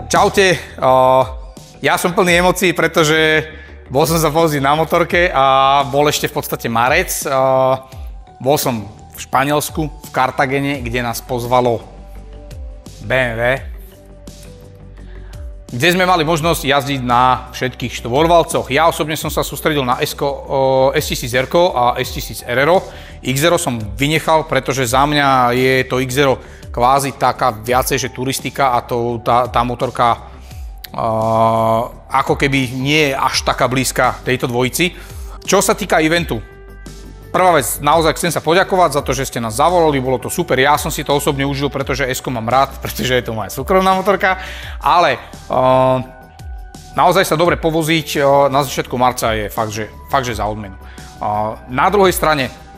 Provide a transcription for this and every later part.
Čaute, ja som plný emócií, pretože bol som sa vozíť na motorke a bol ešte v podstate marec. Bol som v Španielsku, v Kartagene, kde nás pozvalo BMW, kde sme mali možnosť jazdiť na všetkých štvorvalcoch. Ja osobne som sa sústredil na S1000 R a S1000 RR. X-Zero som vynechal, pretože za mňa je to X-Zero kvázi taká viacej, že turistika a tá motorka ako keby nie je až taká blízka tejto dvojici. Čo sa týka eventu, prvá vec, naozaj chcem sa poďakovať za to, že ste nás zavolali, bolo to super. Ja som si to osobne užil, pretože S-ko mám rád, pretože je to moja súkromná motorka, ale naozaj sa dobre povoziť na začiatku marca je fakt, že za odmenu. Na druhej strane,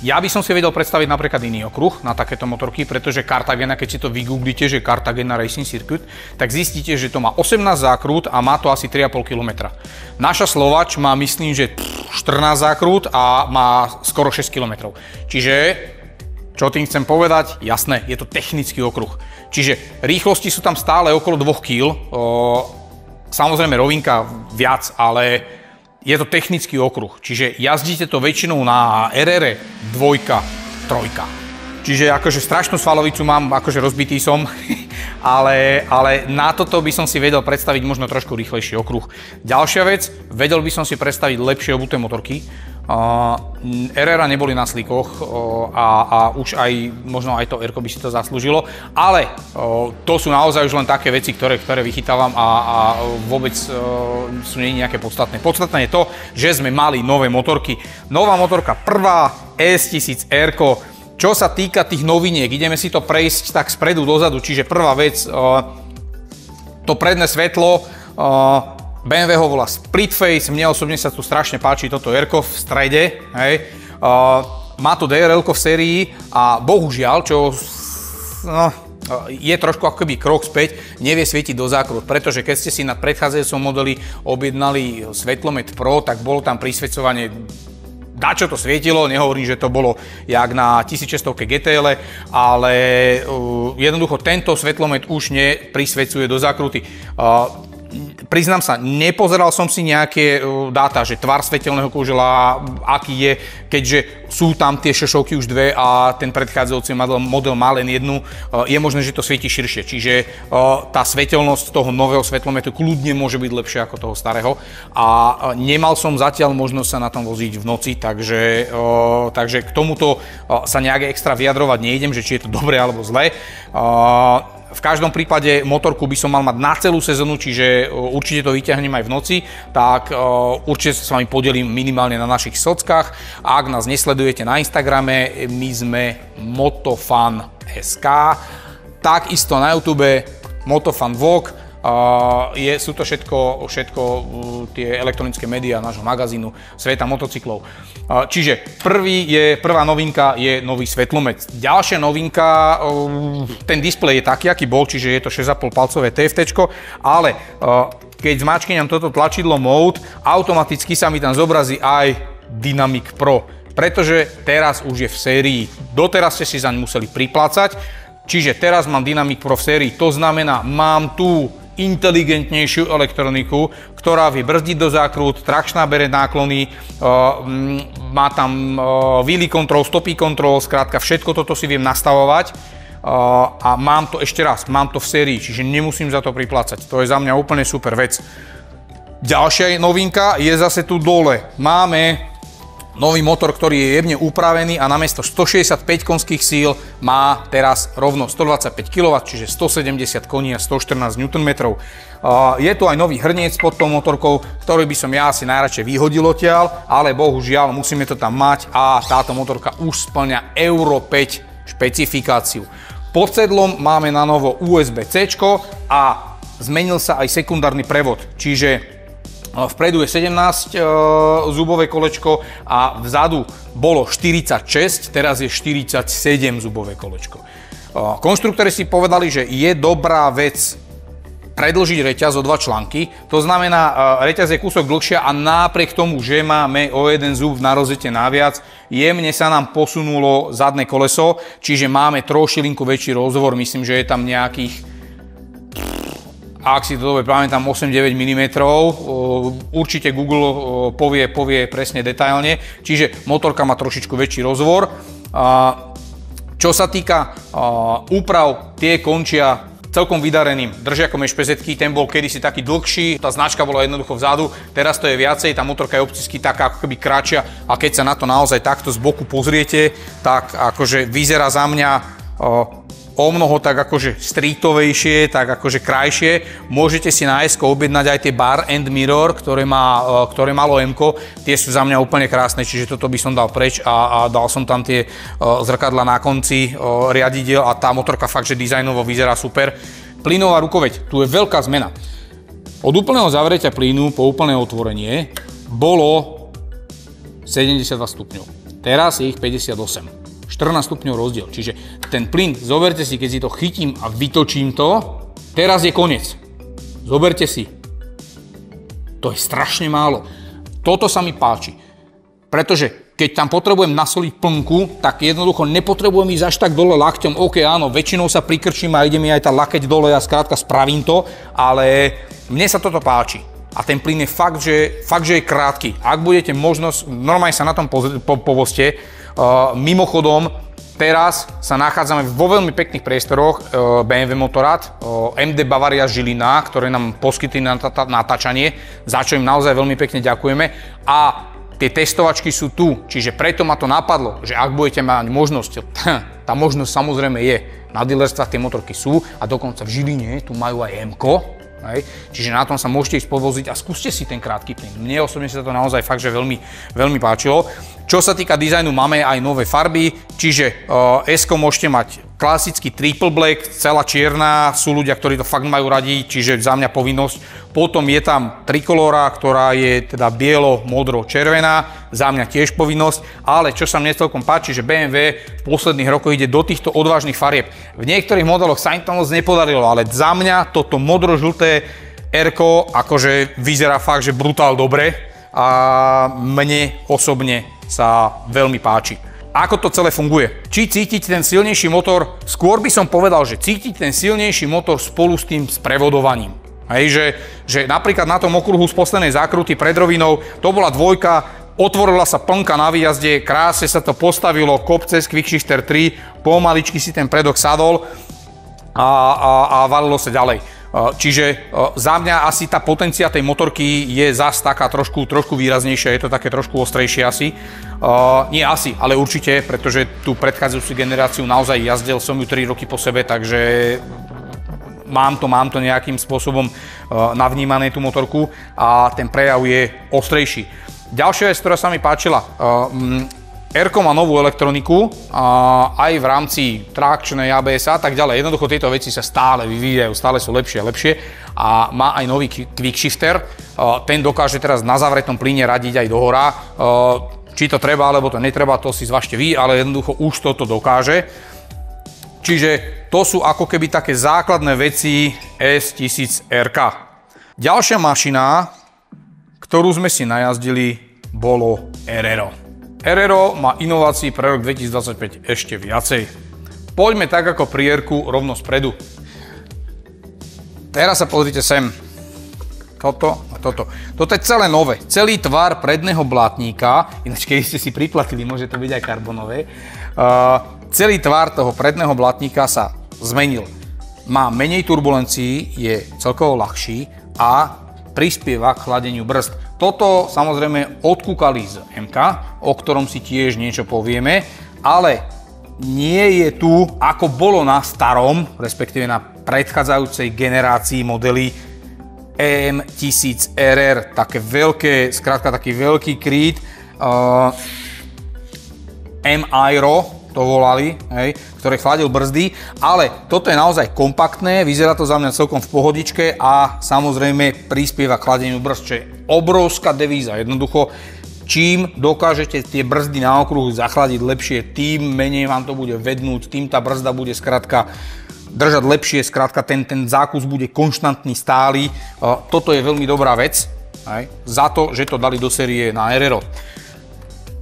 ja by som si vedel predstaviť napríklad iný okruh na takéto motorky, pretože Cartagena, keď si to vygooglite, že Cartagena Racing Circuit, tak zistíte, že to má 18 zákrút a má to asi 3,5 km. Naša Slovač má, myslím, že 14 zákrút a má skoro 6 km. Čiže, čo tým chcem povedať? Jasné, je to technický okruh. Čiže rýchlosti sú tam stále okolo 2 kg. Samozrejme rovinka viac, ale je to technický okruh, čiže jazdíte to väčšinou na RR 2, 3. Čiže akože strašnú svalovicu mám, akože rozbitý som, ale na toto by som si vedel predstaviť možno trošku rýchlejší okruh. Ďalšia vec, vedel by som si predstaviť lepšie obuté motorky. RR neboli na slikoch a už aj možno aj to R-ko by si to zaslúžilo, ale to sú naozaj už len také veci, ktoré vychytávam a vôbec sú nie nejaké podstatné. Podstatné je to, že sme mali nové motorky. Nová motorka prvá S1000 R-ko. Čo sa týka tých noviniek, ideme si to prejsť tak spredu dozadu, čiže prvá vec, to predné svetlo, BMW ho volá Split Face, mne osobne sa tu strašne páči toto R-ko v strede, hej. Má to DRL-ko v sérii a bohužiaľ, čo je trošku ako keby krok späť, nevie svietiť do zákrut, pretože keď ste si na predchádzajúcom modeli objednali Svetlomet Pro, tak bolo tam prisvedcovanie, dačo to svietilo, nehovorím, že to bolo jak na 1600 GTL, ale jednoducho tento svetlomet už neprisvedcuje do zákruty. Priznám sa, nepozeral som si nejaké dáta, že tvar svetelného kužela, aký je, keďže sú tam tie šošovky už dve a ten predchádzajúci model má len jednu, je možné, že to svieti širšie, čiže tá svetelnosť toho nového svetlometu kľudne môže byť lepšia ako toho starého a nemal som zatiaľ možnosť sa na tom voziť v noci, takže k tomuto sa nejak extra vyjadrovať nejdem, že či je to dobré alebo zlé. V každom prípade motorku by som mal mať na celú sezónu, čiže určite to vyťahnem aj v noci, tak určite sa s vami podelím minimálne na našich sockách. A ak nás nesledujete na Instagrame, my sme Motofan.sk, takisto na YouTube Motofan Vlog. Sú to všetko tie elektronické médiá nášho magazínu Sveta motocyklov. Čiže prvá novinka je nový svetlomet. Ďalšia novinka, ten displej je taký, aký bol, čiže je to 6,5 palcové TFT, ale keď zmačknem toto tlačidlo Mode, automaticky sa mi tam zobrazí aj Dynamic Pro, pretože teraz už je v sérii. Doteraz ste si zaň museli priplácať, čiže teraz mám Dynamic Pro v sérii, to znamená, mám tu inteligentnejšiu elektroniku, ktorá vie brzdiť do zákrut, trakčná bere náklony, má tam wheelie control, stopy control, skrátka všetko toto si viem nastavovať a mám to ešte raz, mám to v sérii, čiže nemusím za to priplácať. To je za mňa úplne super vec. Ďalšia novinka je zase tu dole. Máme nový motor, ktorý je jemne upravený a namiesto 165 konských síl má teraz rovno 125 kW, čiže 170 koní a 114 Nm. Je tu aj nový hrniec pod tou motorkou, ktorý by som ja asi najradšej vyhodil odtiaľ, ale bohužiaľ musíme to tam mať a táto motorka už spĺňa Euro 5 špecifikáciu. Pod sedlom máme na novo USB-C a zmenil sa aj sekundárny prevod, čiže vpredu je 17 zubové kolečko a vzadu bolo 46, teraz je 47 zubové kolečko. Konštruktori si povedali, že je dobrá vec predĺžiť reťaz o 2 články, to znamená, reťaz je kúsok dlhšia a napriek tomu, že máme o jeden zub na rozete naviac, jemne sa nám posunulo zadné koleso, čiže máme trošilinku väčší rozvor, myslím, že je tam nejakých ak si to dobre pamätám, 8-9 mm, určite Google povie presne detailne, čiže motorka má trošičku väčší rozvor. Čo sa týka úprav, tie končia celkom vydareným držiakom ešpezetky, ten bol kedysi taký dlhší, tá značka bola jednoducho vzadu, teraz to je viacej, tá motorka je opticky taká ako keby kratšia a keď sa na to naozaj takto z boku pozriete, tak akože vyzerá za mňa o mnoho tak akože streetovejšie, tak akože krajšie. Môžete si na S-ko objednať aj tie bar and mirror, ktoré malo M-ko. Tie sú za mňa úplne krásne, čiže toto by som dal preč a dal som tam tie zrkadla na konci riadidiel a tá motorka fakt, že dizajnovo vyzerá super. Plynová rukoveď, tu je veľká zmena. Od úplného zavretia plynu po úplné otvorenie bolo 72 stupňov. Teraz je ich 58. 14 stupňov rozdiel, čiže ten plyn, zoberte si, keď si to chytím a vytočím to, teraz je koniec. Zoberte si. To je strašne málo. Toto sa mi páči, pretože keď tam potrebujem nasoliť plnku, tak jednoducho nepotrebujem ísť až tak dole lakťom. OK, áno, väčšinou sa prikrčím a ide mi aj tá lakeť dole a skrátka spravím to, ale mne sa toto páči. A ten plyn je fakt, že je krátky. Ak budete možnosť, normálne sa na tom povozte. Mimochodom, teraz sa nachádzame vo veľmi pekných priestoroch BMW Motorrad, MD Bavaria Žilina, ktoré nám poskytli natáčanie, za čo im naozaj veľmi pekne ďakujeme. A tie testovačky sú tu, čiže preto ma to napadlo, že ak budete mať možnosť, tá možnosť samozrejme je, na dealerstvách tie motorky sú a dokonca v Žiline tu majú aj M-ko. Čiže na tom sa môžete ísť povoziť a skúste si ten krátky plyn. Mne osobne sa to naozaj fakt, že veľmi, veľmi páčilo. Čo sa týka dizajnu, máme aj nové farby, čiže S-ko môžete mať klasický triple black, celá čierna, sú ľudia, ktorí to fakt majú radi, čiže za mňa povinnosť. Potom je tam trikolóra, ktorá je teda bielo, modro, červená, za mňa tiež povinnosť, ale čo sa mne celkom páči, že BMW v posledných rokoch ide do týchto odvážnych farieb. V niektorých modeloch sa im to moc nepodarilo, ale za mňa toto modro-žlté R-ko akože vyzerá fakt, že brutál dobre a mne osobne sa veľmi páči. Ako to celé funguje? Či cítiť ten silnejší motor? Skôr by som povedal, že cítiť ten silnejší motor spolu s tým sprevodovaním. Hej, že napríklad na tom okruhu z poslednej zákruty pred rovinou, to bola dvojka, otvorila sa plnka na výjazde, krásne sa to postavilo, kopce z Quickshifter 3, pomaličky si ten predok sadol a valilo sa ďalej. Čiže za mňa asi tá potencia tej motorky je zas taká trošku výraznejšia, je to také trošku ostrejšie asi. Nie asi, ale určite, pretože tú predchádzajúcu generáciu naozaj jazdil som ju 3 roky po sebe, takže mám to nejakým spôsobom navnímané tú motorku a ten prejav je ostrejší. Ďalšia vec, ktorá sa mi páčila, R-ko má novú elektroniku, aj v rámci trakčnej ABS a tak ďalej. Jednoducho tieto veci sa stále vyvíjajú, stále sú lepšie a lepšie. A má aj nový quickshifter. Ten dokáže teraz na zavretom plyne radiť aj dohora. Či to treba, alebo to netreba, to si zvažte vy, ale jednoducho už toto dokáže. Čiže to sú ako keby také základné veci S1000RK. Ďalšia mašina, ktorú sme si najazdili, bolo RRO. RRO má inovácií pre rok 2025 ešte viacej. Poďme tak ako pri R-ku rovno spredu. Teraz sa pozrite sem. Toto a toto. Toto je celé nové. Celý tvar predného blátníka, ináč keď ste si priplatili, môže to byť aj karbonové. Celý tvar toho predného blátníka sa zmenil. Má menej turbulencií, je celkovo ľahší a prispieva k chladeniu brzd. Toto samozrejme odkúkali z MK, o ktorom si tiež niečo povieme, ale nie je tu, ako bolo na starom, respektíve na predchádzajúcej generácii modely EM1000RR, také veľké, skrátka taký veľký kryt, M-Aero to volali, hej, ktoré chladil brzdy, ale toto je naozaj kompaktné, vyzerá to za mňa celkom v pohodičke a samozrejme prispieva k chladeniu brzd, čo je obrovská devíza. Jednoducho, čím dokážete tie brzdy na okruhu zachladiť lepšie, tým menej vám to bude vednúť, tým tá brzda bude skrátka držať lepšie, skrátka ten zákus bude konštantný, stály. Toto je veľmi dobrá vec, hej, za to, že to dali do série na RRO.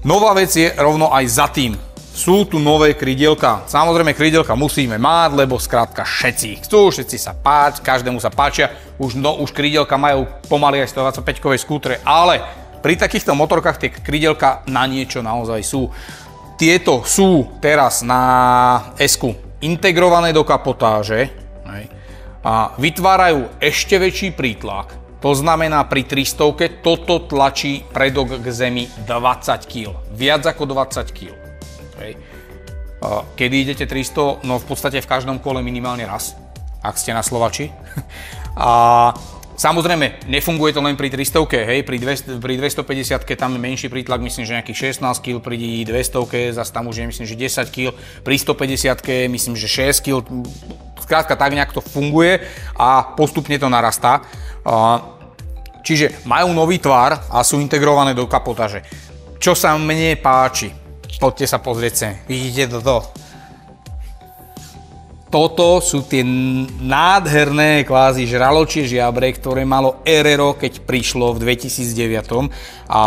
Nová vec je rovno aj za tým. sú tu nové krídielka. Samozrejme, krídielka musíme mať, lebo skrátka všetci chcú, všetci sa páči, každému sa páčia. Už krídielka majú pomaly aj 125-kové skútre, ale pri takýchto motorkách tie krídielka na niečo naozaj sú. Tieto sú teraz na S-ku integrované do kapotáže a vytvárajú ešte väčší prítlak. To znamená, pri 300 toto tlačí predok k zemi 20 kg. Viac ako 20 kg. Kedy idete 300? No v podstate v každom kole minimálne raz, ak ste na Slovači. A samozrejme, nefunguje to len pri 300, hej, pri 250 tam je menší prítlak, myslím, že nejakých 16 kg, pri 200 zase tam už je, myslím, že 10 kg, pri 150 myslím, že 6 kg. Skrátka, tak nejak to funguje a postupne to narastá. Čiže majú nový tvar a sú integrované do kapotáže. Čo sa mne páči? Poďte sa pozrieť sem. Vidíte toto? Toto sú tie nádherné kvázi žraločie žiabre, ktoré malo Erero, keď prišlo v 2009 a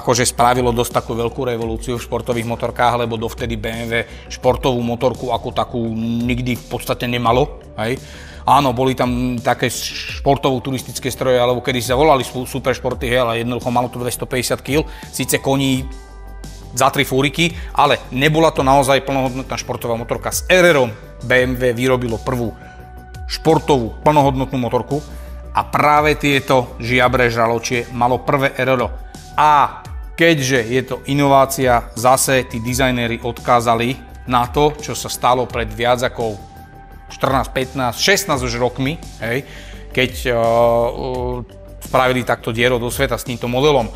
akože spravilo dosť takú veľkú revolúciu v športových motorkách, lebo dovtedy BMW športovú motorku ako takú nikdy v podstate nemalo. Hej. Áno, boli tam také športovo-turistické stroje, alebo kedy sa volali super športy, ale jednoducho malo to 250 kg, síce koní za 3 fúriky, ale nebola to naozaj plnohodnotná športová motorka. S Ererom BMW vyrobilo prvú športovú plnohodnotnú motorku a práve tieto žiabre žraločie malo prvé Erero. A keďže je to inovácia, zase tí dizajnéri odkázali na to, čo sa stalo pred viac ako 14, 15, 16 už rokmi, hej, keď spravili takto diero do sveta s týmto modelom.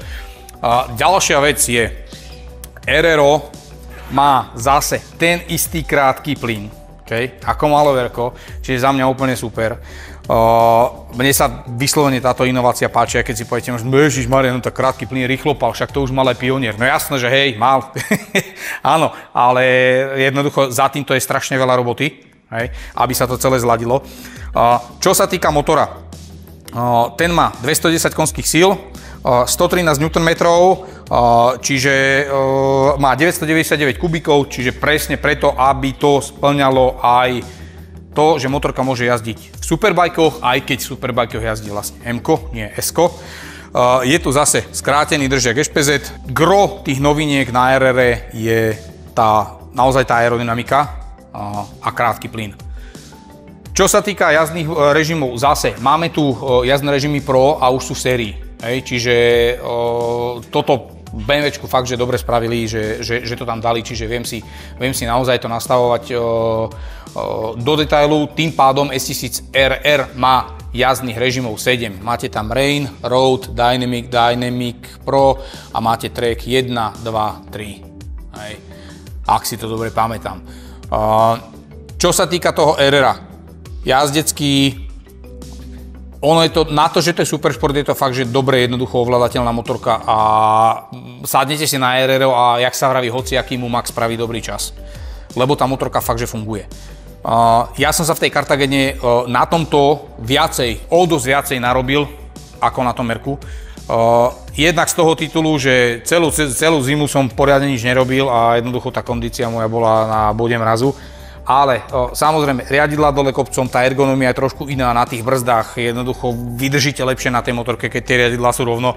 Ďalšia vec je, Erero má zase ten istý krátky plyn, okay, ako maloverko, čiže za mňa úplne super. Mne sa vyslovene táto inovácia páči, keď si poviete, že ježišmaria, no tak krátky plyn, rýchlopal, však to už mal aj Pionier. No jasné, že hej, mal. Áno, ale jednoducho za týmto je strašne veľa roboty, hej, aby sa to celé zladilo. Čo sa týka motora, ten má 210 konských síl, 113 Nm, čiže má 999 kubíkov, čiže presne preto, aby to spĺňalo aj to, že motorka môže jazdiť v superbajkoch, aj keď v superbajkoch jazdí vlastne M-ko, nie S-ko. Je tu zase skrátený držiak SPZ. Gro tých noviniek na RR je naozaj tá aerodynamika a krátky plyn. Čo sa týka jazdných režimov, zase máme tu jazdné režimy Pro a už sú v sérii. Hej, čiže toto BMWčku fakt, že dobre spravili, že to tam dali, čiže viem si naozaj to nastavovať do detailu. Tým pádom S1000 RR má jazdných režimov 7. Máte tam Rain, Road, Dynamic, Dynamic Pro a máte track 1, 2, 3. Hej, ak si to dobre pamätám. Čo sa týka toho RR-a, jazdecký, ono je to, na to, že to je superšport, je to fakt, že dobre, jednoducho ovládateľná motorka a sadnete si na RR a jak sa vraví, hociaký mu max spraví dobrý čas. Lebo tá motorka fakt, že funguje. Ja som sa v tej Cartagene na tomto dosť viacej narobil ako na tom Merku. Jednak z toho titulu, že celú zimu som poriadne nič nerobil a jednoducho tá kondícia moja bola na bode mrazu. Ale samozrejme, riadidlá dole kopcom, tá ergonomia je trošku iná na tých brzdách, jednoducho vydržíte lepšie na tej motorke, keď tie riadidlá sú rovno.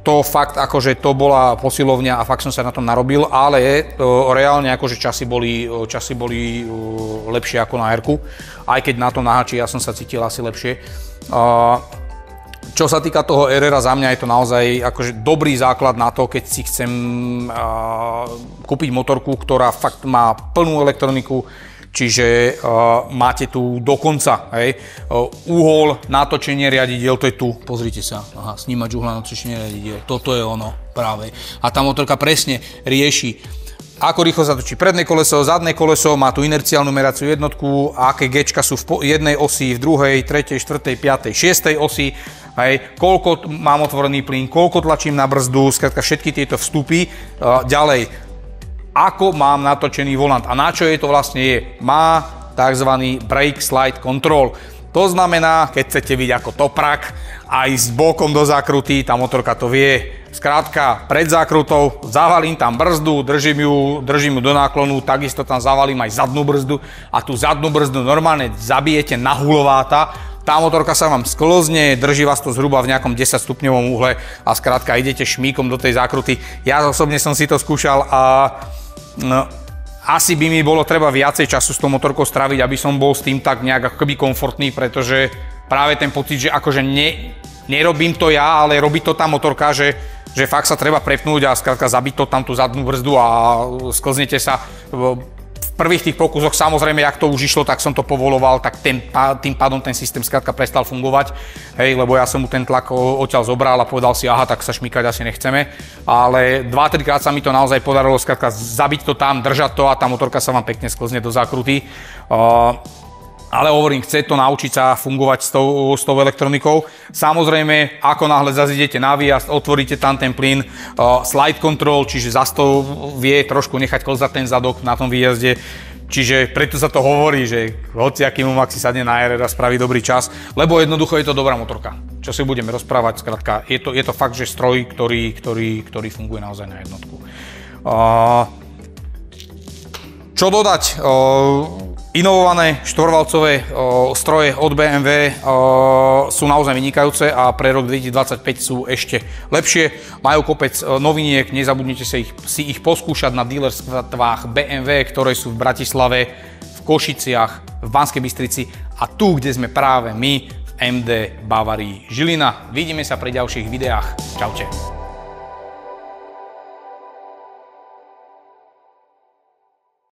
To fakt, akože to bola posilovňa a fakt som sa na tom narobil, ale reálne akože časy boli lepšie ako na R-ku, aj keď na tom naháči ja som sa cítil asi lepšie. Čo sa týka toho RR, za mňa je to naozaj akože dobrý základ na to, keď si chcem kúpiť motorku, ktorá fakt má plnú elektroniku, čiže máte tu dokonca, hej, uhol, natočenie riadidiel, to je tu, pozrite sa, aha, snímač uhla, natočenie riadidiel, toto je ono práve. A tá motorka presne rieši, ako rýchlo sa točí predné koleso, zadné koleso, má tu inerciálnu meraciu jednotku, aké Gčka sú v jednej osi, v druhej, tretej, štvrtej, piatej, šiestej osi, hej, koľko mám otvorený plyn, koľko tlačím na brzdu, skrátka všetky tieto vstupy. Ďalej, ako mám natočený volant a na čo je to vlastne je. Má tzv. Brake Slide Control. To znamená, keď chcete byť ako toprak a ísť bokom do zákruty, tá motorka to vie. Skrátka, pred zákrutou zavalím tam brzdu, držím ju do náklonu, takisto tam zavalím aj zadnú brzdu a tú zadnú brzdu normálne zabijete na hulováta. Tá motorka sa vám sklzne, drží vás to zhruba v nejakom 10 stupňovom úhle a skrátka idete šmíkom do tej zákruty. Ja osobne som si to skúšal a asi by mi bolo treba viacej času s tou motorkou straviť, aby som bol s tým tak nejak akoby komfortný, pretože práve ten pocit, že akože nerobím to ja, ale robí to tá motorka, že fakt sa treba prepnúť a skrátka zabiť to tam tú zadnú brzdu a sklznete sa. V prvých tých pokusoch, samozrejme, jak to už išlo, tak som to povoloval, tak tým pádom ten systém skrátka prestal fungovať, hej, lebo ja som mu ten tlak odtiaľ zobral a povedal si, aha, tak sa šmýkať asi nechceme, ale 2-3 krát sa mi to naozaj podarilo skrátka zabiť to tam, držať to a tá motorka sa vám pekne sklzne do zákruty. Ale hovorím, chce to naučiť sa fungovať s tou elektronikou. Samozrejme, ako náhle zase idete na výjazd, otvoríte tam ten plyn, slide control, čiže zase to vie trošku nechať klzať ten zadok na tom výjazde. Čiže preto sa to hovorí, že hociaký Mumax si sadne na RR a spraví dobrý čas, lebo jednoducho je to dobrá motorka. Čo si budeme rozprávať, skrátka, je to fakt, že stroj, ktorý funguje naozaj na jednotku. Čo dodať? Inovované štvorvalcové stroje od BMW sú naozaj vynikajúce a pre rok 2025 sú ešte lepšie. Majú kopec noviniek, nezabudnite si ich poskúšať na dealerstvách BMW, ktoré sú v Bratislave, v Košiciach, v Banskej Bystrici a tu, kde sme práve my, v MD Bavarii Žilina. Vidíme sa pri ďalších videách. Čaute.